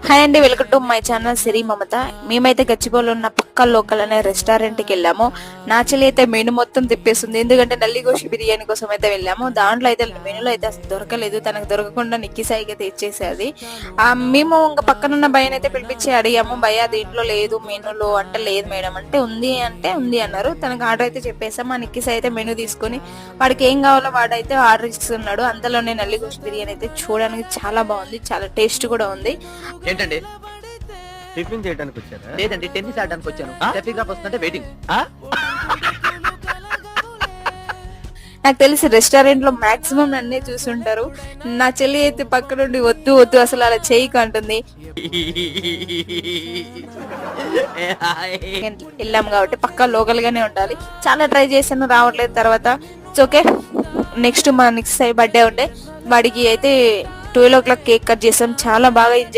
Hi అండి, welcome to my channel సిరి మమత. మేమైతే గచ్చిబౌలిలో ఉన్న పక్క లోకల్ అనే రెస్టారెంట్కి వెళ్ళాము. నా చెల్లి అయితే మెనూ మొత్తం తిప్పేస్తుంది, ఎందుకంటే నల్లిగోషి బిర్యానీ కోసం అయితే వెళ్ళాము. దాంట్లో అయితే మెనూలో అయితే అసలు దొరకలేదు. తనకు దొరకకుండా నిక్కి సాయికి అయితే ఇచ్చేసేది. మేము ఇంకా పక్కనున్న భయ్యని అయితే పిలిపించి అడిగాము, భయ్య అది ఇంట్లో లేదు మెనూలో అంటే, లేదు మేడం అంటే ఉంది అన్నారు. తనకు ఆర్డర్ అయితే చెప్పేసాము. ఆ నిక్కి సాయి అయితే మెనూ తీసుకొని వాడికి ఏం కావాలో వాడైతే ఆర్డర్ ఇస్తున్నాడు. అంతలోనే నల్లిగోషి బిర్యానీ అయితే చూడడానికి చాలా బాగుంది, చాలా టేస్ట్ కూడా ఉంది. ఏంటండి? టిఫిన్ చేయడానికి వచ్చారా? లేదండి, టెన్నిస్ ఆడడానికి వచ్చాను. ట్రాఫిక్ వస్తుంటే వెయిటింగ్. నాకు తెలిసి రెస్టారెంట్ లో మాక్సిమం అన్నీ చూసుంటారు. నా చెల్లి అయితే పక్క నుండి వద్దు వద్దు అసలు అలా చేయకు అంటుంది. వెళ్ళాం కాబట్టి పక్కా లోకల్ గానే ఉండాలి. చాలా ట్రై చేశాను, రావట్లేదు. తర్వాత ఇట్స్ ఓకే. నెక్స్ట్ మా నెక్స్ట్ బర్త్డే ఉండే వాడికి అయితే 12 o'clock కేక్ కట్ చేసాం. చాలా బాగా ఎంజాయ్